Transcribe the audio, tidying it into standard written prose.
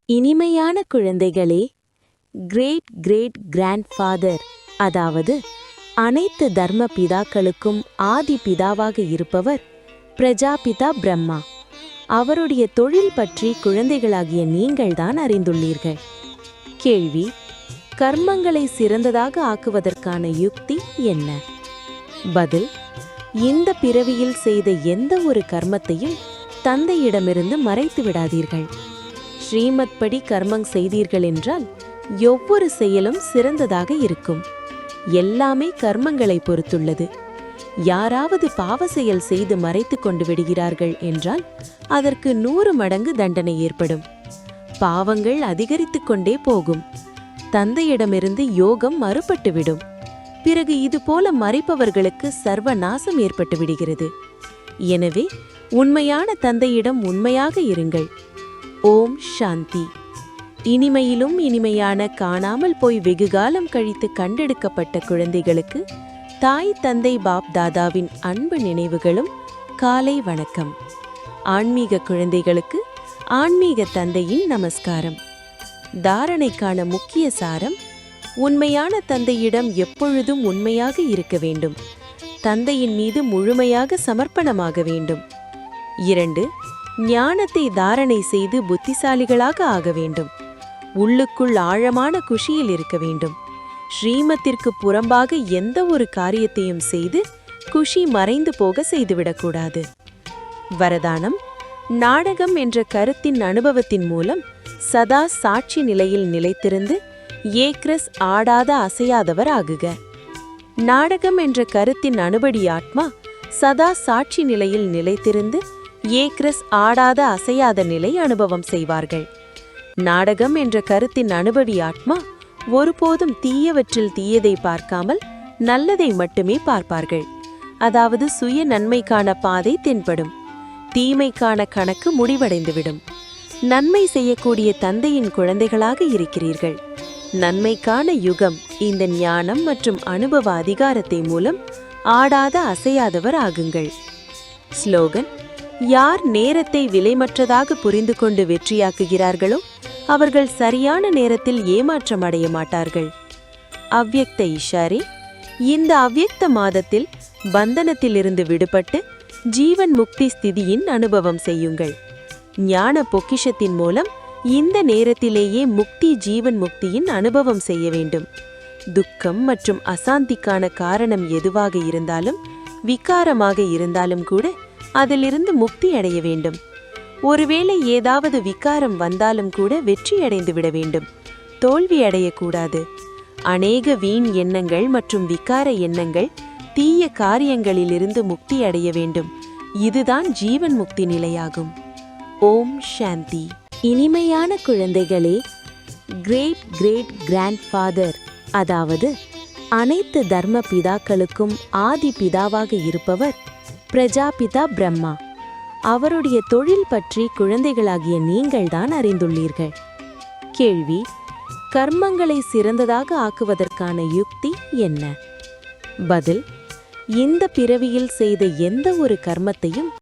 இனிமையான குழந்தைகளே, great great grandfather, அதாவது அனைத்து தர்ம பிதாக்களுக்கும் ஆதி பிதாவாக இருப்பவர் பிரஜாபிதா பிரம்மா. அவருடைய தொழில் பற்றி குழந்தைகளாகிய நீங்கள்தான் அறிந்துள்ளீர்கள். கேள்வி: கர்மங்களை சிறந்ததாக ஆக்குவதற்கான யுக்தி என்ன? பதில்: இந்த பிறவியில் செய்த எந்த ஒரு கர்மத்தையும் தந்தையிடமிருந்து மறைத்து விடாதீர்கள். ஸ்ரீமத் படி கர்மம் செய்தீர்கள் என்றால் ஒவ்வொரு செயலும் சிறந்ததாக இருக்கும். எல்லாமே கர்மங்களை பொறுத்துள்ளது. யாராவது பாவ செயல் செய்து மறைத்து கொண்டு விடுகிறார்கள் என்றால் அதற்கு 100 மடங்கு தண்டனை ஏற்படும். பாவங்கள் அதிகரித்து கொண்டே போகும். தந்தையிடமிருந்து யோகம் மறுபட்டுவிடும். பிறகு இதுபோல மறைப்பவர்களுக்கு சர்வநாசம் ஏற்பட்டு விடுகிறது. எனவே உண்மையான தந்தையிடம் உண்மையாக இருங்கள். ஓம் சாந்தி. இனிமையிலும் இனிமையான காணாமல் போய் வெகுகாலம் கழித்து கண்டெடுக்கப்பட்ட குழந்தைகளுக்கு தாய் தந்தை பாப் தாதாவின் அன்பு நினைவுகளும் காலை வணக்கம். ஆன்மீக குழந்தைகளுக்கு ஆன்மீக தந்தையின் நமஸ்காரம். தாரணைக்கான முக்கிய சாரம்: உண்மையான தந்தையிடம் எப்பொழுதும் உண்மையாக இருக்க வேண்டும். தந்தையின் மீது முழுமையாக சமர்ப்பணமாக வேண்டும். 2. ஞானத்தை தாரணை செய்து புத்திசாலிகளாக ஆக வேண்டும். உள்ளுக்குள் ஆழமான குஷியில் இருக்க வேண்டும். ஸ்ரீமத்திற்கு புறம்பாக எந்த ஒரு காரியத்தையும் செய்து குஷி மறைந்து போக செய்துவிடக்கூடாது. வரதானம்: நாடகம் என்ற கருத்தின் அனுபவத்தின் மூலம் சதா சாட்சி நிலையில் நிலைத்திருந்து ஏக்ரஸ் ஆடாத அசையாதவர் ஆகுக. நாடகம் என்ற கருத்தின் அனுபடி ஆத்மா சதா சாட்சி நிலையில் நிலைத்திருந்து ஏக்ரஸ் ஆடாத அசையாத நிலை அனுபவம் செய்வார்கள். நாடகம் என்ற கருத்தின் அனுபடி ஆத்மா ஒருபோதும் தீயவற்றில் தீயதை பார்க்காமல் நல்லதை மட்டுமே பார்ப்பார்கள். அதாவது சுய நன்மைக்கான பாதை தென்படும். தீமைக்கான கணக்கு முடிவடைந்துவிடும். நன்மை செய்யக்கூடிய தந்தையின் குழந்தைகளாக இருக்கிறீர்கள். நன்மைக்கான யுகம் இந்த ஞானம் மற்றும் அனுபவ அதிகாரத்தை மூலம் ஆடாத அசையாதவர் ஆகுங்கள். ஸ்லோகன்: யார் நேரத்தை விலைமற்றதாக புரிந்து கொண்டு வெற்றியாக்குகிறார்களோ அவர்கள் சரியான நேரத்தில் ஏமாற்றம் அடைய மாட்டார்கள். அவ்யக்த இஷாரே: இந்த அவ்யக்த மாதத்தில் பந்தனத்திலிருந்து விடுபட்டு ஜீவன் முக்தி ஸ்திதியின் அனுபவம் செய்யுங்கள். ஞான பொக்கிஷத்தின் மூலம் இந்த நேரத்திலேயே முக்தி ஜீவன் முக்தியின் அனுபவம் செய்ய வேண்டும். துக்கம் மற்றும் அசாந்திக்கான காரணம் எதுவாக இருந்தாலும், விகாரமாக இருந்தாலும் கூட அதிலிருந்து முக்தி அடைய வேண்டும். ஒருவேளை ஏதாவது விகாரம் வந்தாலும் கூட வெற்றியடைந்து விட வேண்டும். தோல்வி அடையக்கூடாது. அநேக வீண் எண்ணங்கள் மற்றும் விகார எண்ணங்கள், தீய காரியங்களிலிருந்து முக்தி அடைய வேண்டும். இதுதான் ஜீவன் முக்தி நிலையாகும். ஓம் சாந்தி. இனிமையான குழந்தைகளே, கிரேட் கிரேட் கிராண்ட்ஃபாதர், அதாவது அனைத்து தர்ம பிதாக்களுக்கும் ஆதி பிதாவாக இருப்பவர் பிரஜாபிதா பிரம்மா. அவருடைய தொழில் பற்றி குழந்தைகளாகிய நீங்கள்தான் அறிந்துள்ளீர்கள். கேள்வி: கர்மங்களை சிறந்ததாக ஆக்குவதற்கான யுக்தி என்ன? பதில்: இந்த பிறவியில் செய்த எந்த ஒரு கர்மத்தையும்